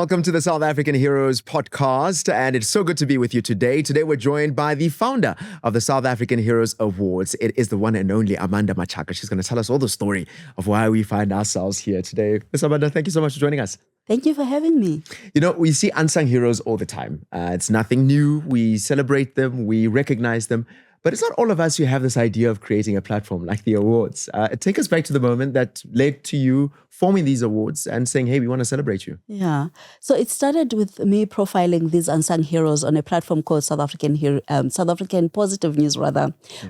Welcome to the South African Heroes podcast, and it's so good to be with you today. Today, we're joined by the founder of the South African Heroes Awards. It is the one and only Amanda Matshaka. She's going to tell us all the story of why we find ourselves here today. Miss Amanda, thank you so much for joining us. Thank you for having me. You know, we see unsung heroes all the time. It's nothing new. We celebrate them, we recognize them. But it's not all of us who have this idea of creating a platform like the awards. Take us back to the moment that led to you forming these awards and saying, hey, we want to celebrate you. Yeah. So it started with me profiling these unsung heroes on a platform called South African Positive News,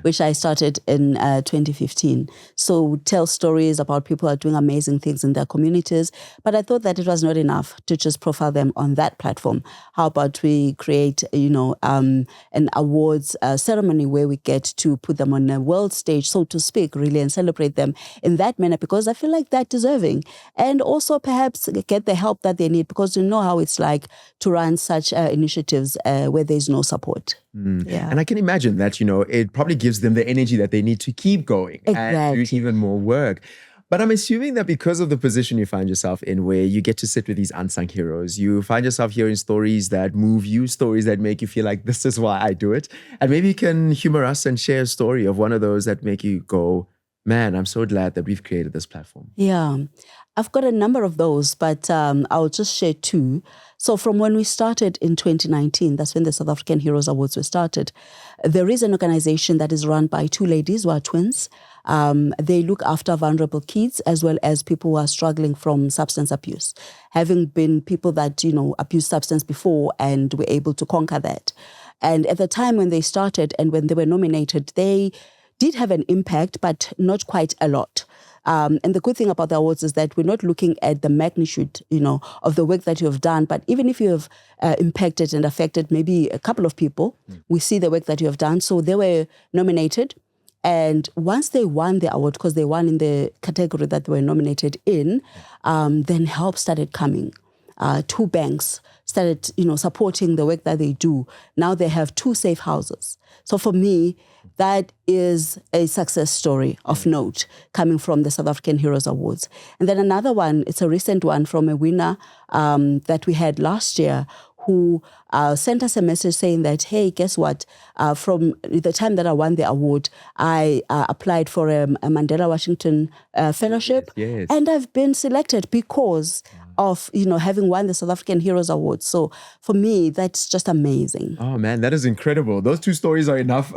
which I started in 2015. So tell stories about people who are doing amazing things in their communities. But I thought that it was not enough to just profile them on that platform. How about we create, an awards ceremony where we get to put them on a world stage, so to speak, really, and celebrate them in that manner, because I feel like they're deserving. And also perhaps get the help that they need, because you know how it's like to run such initiatives where there's no support. Yeah. And I can imagine that, it probably gives them the energy that they need to keep going and do even more work. But I'm assuming that because of the position you find yourself in, where you get to sit with these unsung heroes, you find yourself hearing stories that move you, stories that make you feel like this is why I do it. And maybe you can humor us and share a story of one of those that make you go, man, I'm so glad that we've created this platform. Yeah, I've got a number of those, but I'll just share two. So from when we started in 2019, that's when the South African Heroes Awards were started, there is an organization that is run by two ladies who are twins. They look after vulnerable kids as well as people who are struggling from substance abuse, having been people that, abused substance before and were able to conquer that. And at the time when they started and when they were nominated, they did have an impact, but not quite a lot. And the good thing about the awards is that we're not looking at the magnitude, of the work that you have done. But even if you have impacted and affected maybe a couple of people, we see the work that you have done. So they were nominated. And once they won the award, because they won in the category that they were nominated in, then help started coming. Two banks started, supporting the work that they do. Now they have 2 safe houses. So for me, that is a success story of note coming from the South African Heroes Awards. And then another one, it's a recent one from a winner that we had last year, who sent us a message saying that, hey, guess what? From the time that I won the award, I applied for a Mandela Washington Fellowship. Yes. And I've been selected because of, having won the South African Heroes Awards. So for me, that's just amazing. Oh man, that is incredible. Those 2 stories are enough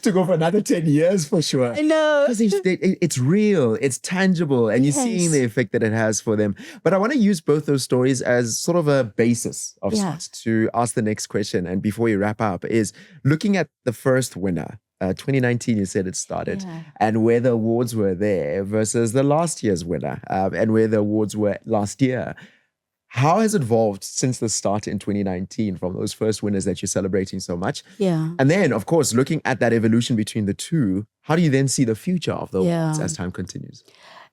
to go for another 10 years for sure. I know. Because it's real, it's tangible, and you're seeing the effect that it has for them. But I want to use both those stories as sort of a basis of sorts to ask the next question. And before you wrap up, is looking at the first winner. 2019, you said it started, and where the awards were there versus the last year's winner, and where the awards were last year. How has it evolved since the start in 2019 from those first winners that you're celebrating so much? Yeah. And then, of course, looking at that evolution between the two, how do you then see the future of the awards as time continues?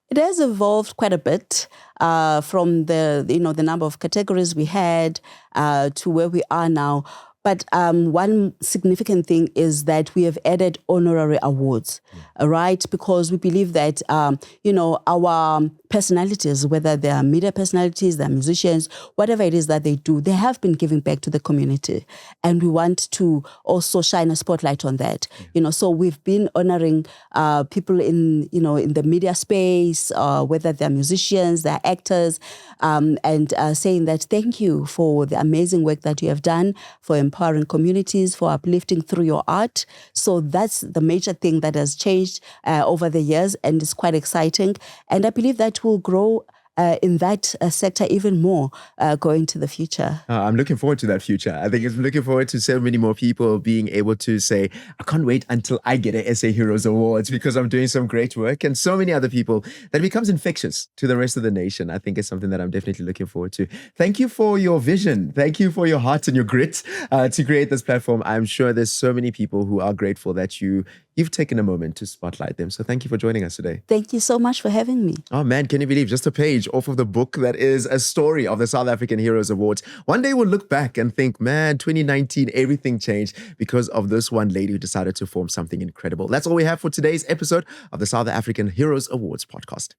It has evolved quite a bit from the number of categories we had to where we are now. But one significant thing is that we have added honorary awards, right? Because we believe that, our personalities, whether they are media personalities, they're musicians, whatever it is that they do, they have been giving back to the community. And we want to also shine a spotlight on that. So we've been honoring people in the media space, whether they're musicians, they're actors, and saying that thank you for the amazing work that you have done, for empowering communities, for uplifting through your art. So that's the major thing that has changed over the years, and it's quite exciting. And I believe that will grow in that sector even more going to the future. I'm looking forward to that future. I think I'm looking forward to so many more people being able to say, I can't wait until I get a SA Heroes Awards because I'm doing some great work, and so many other people that becomes infectious to the rest of the nation. I think it's something that I'm definitely looking forward to. Thank you for your vision. Thank you for your heart and your grit to create this platform. I'm sure there's so many people who are grateful that you've taken a moment to spotlight them. So thank you for joining us today. Thank you so much for having me. Oh man, can you believe just a page off of the book that is a story of the South African Heroes Awards. One day we'll look back and think, man, 2019, everything changed because of this one lady who decided to form something incredible. That's all we have for today's episode of the South African Heroes Awards podcast.